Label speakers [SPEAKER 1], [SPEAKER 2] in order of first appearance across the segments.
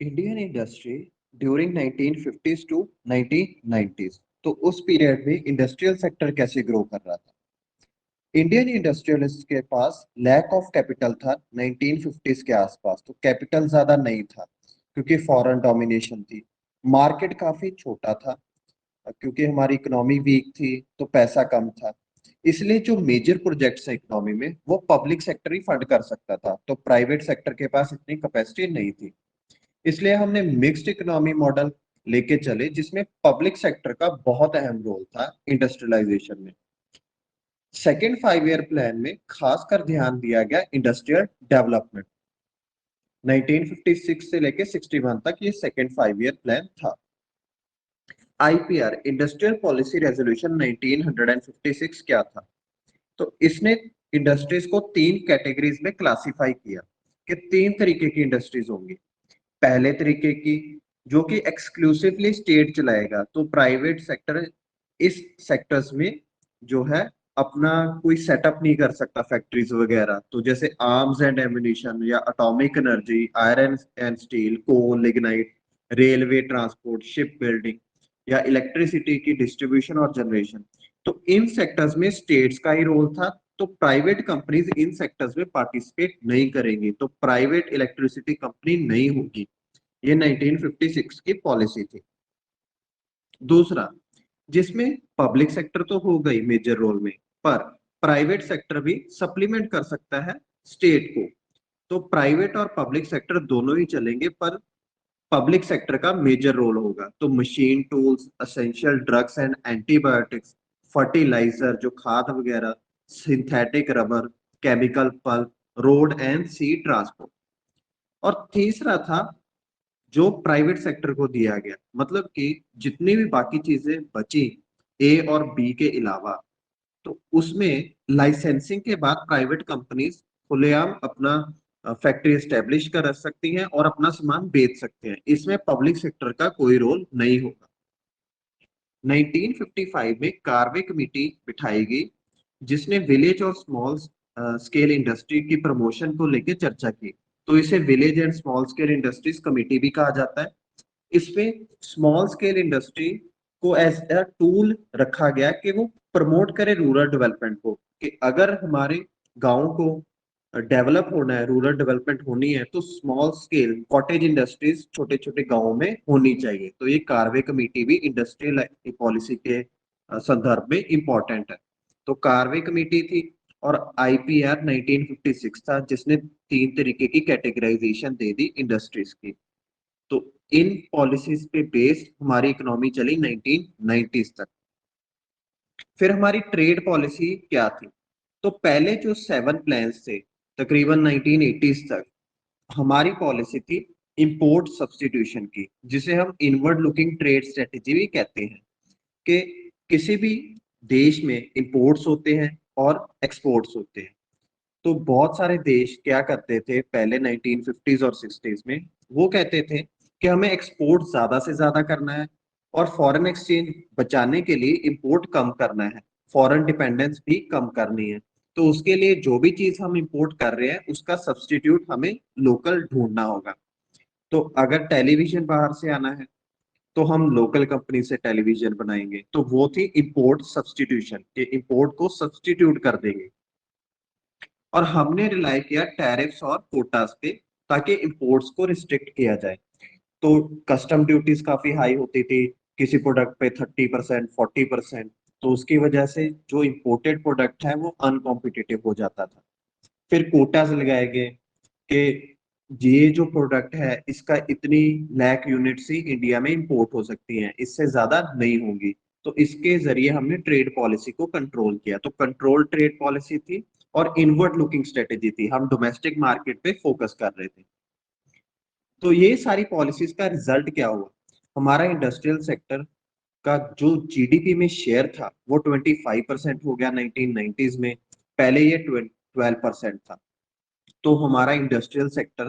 [SPEAKER 1] Indian industry during 1950s to 1990s। तो उस period में इंडस्ट्रियल सेक्टर कैसे ग्रो कर रहा था। इंडियन इंडस्ट्रियलिस्ट के पास लैक ऑफ कैपिटल था 1950s के आसपास। तो कैपिटल ज्यादा नहीं था क्योंकि फॉरेन डोमिनेशन थी। मार्केट काफी छोटा था क्योंकि हमारी इकोनॉमी वीक थी, तो पैसा कम था। इसलिए जो मेजर प्रोजेक्ट्स है इकोनॉमी में वो पब्लिक सेक्टर ही फंड कर सकता था, तो प्राइवेट सेक्टर के पास इतनी कैपेसिटी नहीं थी। इसलिए हमने मिक्स्ड इकोनॉमी मॉडल लेके चले जिसमें पब्लिक सेक्टर का बहुत अहम रोल था इंडस्ट्रियलाइजेशन में। सेकेंड 5 ईयर प्लान में खासकर ध्यान दिया गया इंडस्ट्रियल डेवलपमेंट। 1956 से लेके 61 तक ये सेकेंड 5 ईयर प्लान था। आईपीआर इंडस्ट्रियल पॉलिसी रेजोल्यूशन 1956 क्या था? तो इसने इंडस्ट्रीज को तीन कैटेगरीज में क्लासिफाई किया कि तीन तरीके की इंडस्ट्रीज होंगी। पहले तरीके की जो कि एक्सक्लूसिवली स्टेट चलाएगा, तो प्राइवेट सेक्टर इस सेक्टर्स में जो है अपना कोई सेटअप नहीं कर सकता फैक्ट्रीज वगैरह। तो जैसे आर्म्स एंड एम्यूनिशन या atomic energy, iron and steel, coal, lignite, railway transport, ship building या इलेक्ट्रिसिटी की डिस्ट्रीब्यूशन और जनरेशन। तो इन सेक्टर्स में स्टेट्स का ही रोल था। तो प्राइवेट कंपनीज इन सेक्टर्स में पार्टिसिपेट नहीं करेंगी, तो प्राइवेट इलेक्ट्रिसिटी कंपनी नहीं होगी। ये 1956 की पॉलिसी थी। दूसरा, जिसमें पब्लिक सेक्टर तो हो गई मेजर रोल में, पर प्राइवेट सेक्टर भी सप्लीमेंट कर सकता है स्टेट को। तो प्राइवेट और पब्लिक सेक्टर दोनों ही चलेंगे, पर पब्लिक सेक्टर का मेजर रोल होगा। तो machine tools, essential drugs and antibiotics, fertiliser जो खाद वगैरह, synthetic rubber, chemical pulp, road and sea transport. और तीसरा था जो प्राइवेट सेक्टर को दिया गया, मतलब कि जितनी भी बाकी चीजें बची ए और बी के अलावा, तो उसमें लाइसेंसिंग के बाद प्राइवेट कंपनीज खुलेआम अपना फैक्ट्री एस्टेब्लिश कर सकती हैं और अपना सामान बेच सकते हैं। इसमें पब्लिक सेक्टर का कोई रोल नहीं होगा। 1955 में कार्वे कमेटी बिठाई गई जिसने विलेज और स्मॉल स्केल इंडस्ट्री की प्रमोशन को लेकर चर्चा की। तो इसे village and small scale industries committee भी कहा जाता है। इसमें स्मॉल स्केल इंडस्ट्री को एज अ टूल रखा गया कि वो प्रमोट करे रूरल डेवलपमेंट को, कि अगर हमारे गांव को डेवलप होना है, रूरल डेवलपमेंट होनी है, तो स्मॉल स्केल कॉटेज इंडस्ट्रीज छोटे छोटे गांवों में होनी चाहिए। तो ये कार्वे कमेटी भी इंडस्ट्रियल पॉलिसी के संदर्भ में इंपॉर्टेंट है। तो कार्वे कमेटी थी। और आईपीआर 1956 था जिसने तीन तरीके की कैटेगराइजेशन दे दी इंडस्ट्रीज की। तो इन पॉलिसीज पे बेस्ड हमारी इकोनॉमी चली 1990s तक। फिर हमारी ट्रेड पॉलिसी क्या थी? तो पहले जो 7 प्लान्स थे तकरीबन 1980s तक, हमारी पॉलिसी थी इंपोर्ट सब्स्टिट्यूशन की, जिसे हम इनवर्ड लुकिंग ट्रेड स्ट्रेटेजी भी कहते हैं। कि किसी भी देश में इंपोर्ट्स होते हैं और एक्सपोर्ट्स होते हैं। तो बहुत सारे देश क्या करते थे पहले 1950s और 60s में, वो कहते थे कि हमें एक्सपोर्ट ज्यादा से ज्यादा करना है और फॉरेन एक्सचेंज बचाने के लिए इंपोर्ट कम करना है, फॉरेन डिपेंडेंस भी कम करनी है। तो उसके लिए जो भी चीज हम इंपोर्ट कर रहे हैं उसका सब्स्टिट्यूट हमें लोकल ढूंढना होगा। तो अगर टेलीविजन बाहर से आना है तो हम लोकल कंपनी से टेलीविजन बनाएंगे। तो वो थी इंपोर्ट सब्स्टिट्यूशन, कि इंपोर्ट को सब्स्टिट्यूट कर देंगे। और हमने रिलाई किया टैरिफ्स और कोटास पे, ताकि इंपोर्ट्स को रिस्ट्रिक्ट किया जाए। तो कस्टम ड्यूटीज काफी हाई होती थी, किसी प्रोडक्ट पे 30%, 40%। तो उसकी वजह से जो इंपोर्टेड प्रोडक्ट है वो अनकॉम्पिटिटिव हो जाता था। फिर कोटास लगाए गए कि ये जो प्रोडक्ट है इसका इतनी लाख यूनिट्स ही इंडिया में इंपोर्ट हो सकती हैं, इससे ज्यादा नहीं होंगी। तो इसके जरिए हमने ट्रेड पॉलिसी को कंट्रोल किया। तो कंट्रोल ट्रेड पॉलिसी थी और इनवर्ड लुकिंग स्ट्रेटेजी थी, हम डोमेस्टिक मार्केट पे फोकस कर रहे थे। तो ये सारी पॉलिसीज का रिजल्ट क्या हुआ? हमारा इंडस्ट्रियल सेक्टर का जो जीडीपी में शेयर था वो 25% हो गया 1990s में। पहले ये 12% था। तो हमारा इंडस्ट्रियल सेक्टर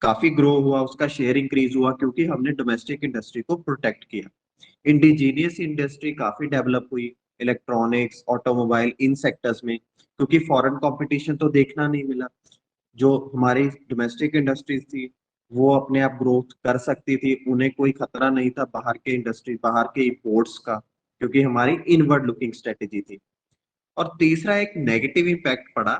[SPEAKER 1] काफी ग्रो हुआ, उसका शेयर इंक्रीज हुआ क्योंकि हमने डोमेस्टिक इंडस्ट्री को प्रोटेक्ट किया। इंडिजीनियस इंडस्ट्री काफी डेवलप हुई, इलेक्ट्रॉनिक्स, ऑटोमोबाइल, इन सेक्टर्स में, क्योंकि फॉरेन कंपटीशन तो देखना नहीं मिला। जो हमारी डोमेस्टिक इंडस्ट्रीज थी वो अपने आप ग्रोथ कर सकती थी, उन्हें कोई खतरा नहीं था बाहर के इंडस्ट्री, बाहर के इंपोर्ट्स का, क्योंकि हमारी इनवर्ड लुकिंग स्ट्रेटेजी थी। और तीसरा एक नेगेटिव इम्पैक्ट पड़ा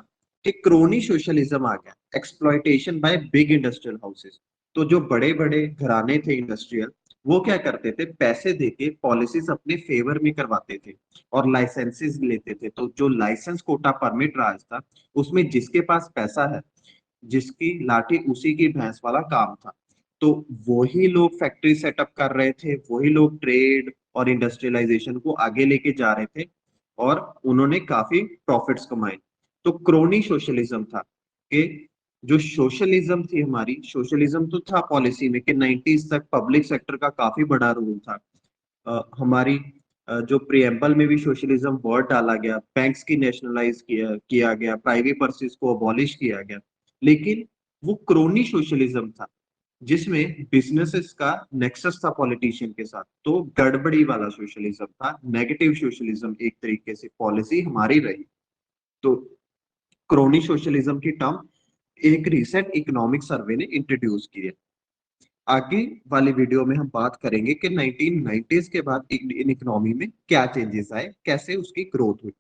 [SPEAKER 1] कि क्रोनी सोशलिज्म आ गया, exploitation by big industrial houses. तो जो बड़े बड़े घराने थे इंडस्ट्रियल, वो क्या करते थे, पैसे देके पॉलिसीज अपने फेवर में करवाते थे और लाइसेंसेस लेते थे। तो जो लाइसेंस कोटा परमिट राज था, उसमें जिसके पास पैसा है, जिसकी लाठी उसी की भैंस वाला काम था। तो वही लोग फैक्ट्री सेटअप कर रहे थे, वही लोग ट्रेड और इंडस्ट्रियलाइजेशन को आगे लेके जा रहे थे, और उन्होंने काफी प्रॉफिट्स कमाए। तो क्रोनी सोशलिज्म था कि जो सोशलिज्म थी हमारी, सोशलिज्म तो था पॉलिसी में कि 90s तक पब्लिक सेक्टर का काफी बड़ा रोल था। हमारी जो प्रियम्बल में भी सोशलिज्म वर्ड डाला गया, बैंक्स की नेशनलाइज किया गया, प्राइवेट पर्सेस को अबॉलिश किया गया। लेकिन वो क्रोनी सोशलिज्म था जिसमें बिजनेसेस का नेक्सस था पॉलिटिशियन के साथ। तो गड़बड़ी वाला सोशलिज्म था, नेगेटिव सोशलिज्म एक तरीके से पॉलिसी हमारी रही। तो क्रोनी सोशलिज्म की टर्म एक रिसेंट इकोनॉमिक सर्वे ने इंट्रोड्यूस की है। आगे वाली वीडियो में हम बात करेंगे कि 1990s के बाद इंडियन इकोनॉमी में क्या चेंजेस आए, कैसे उसकी ग्रोथ हुई।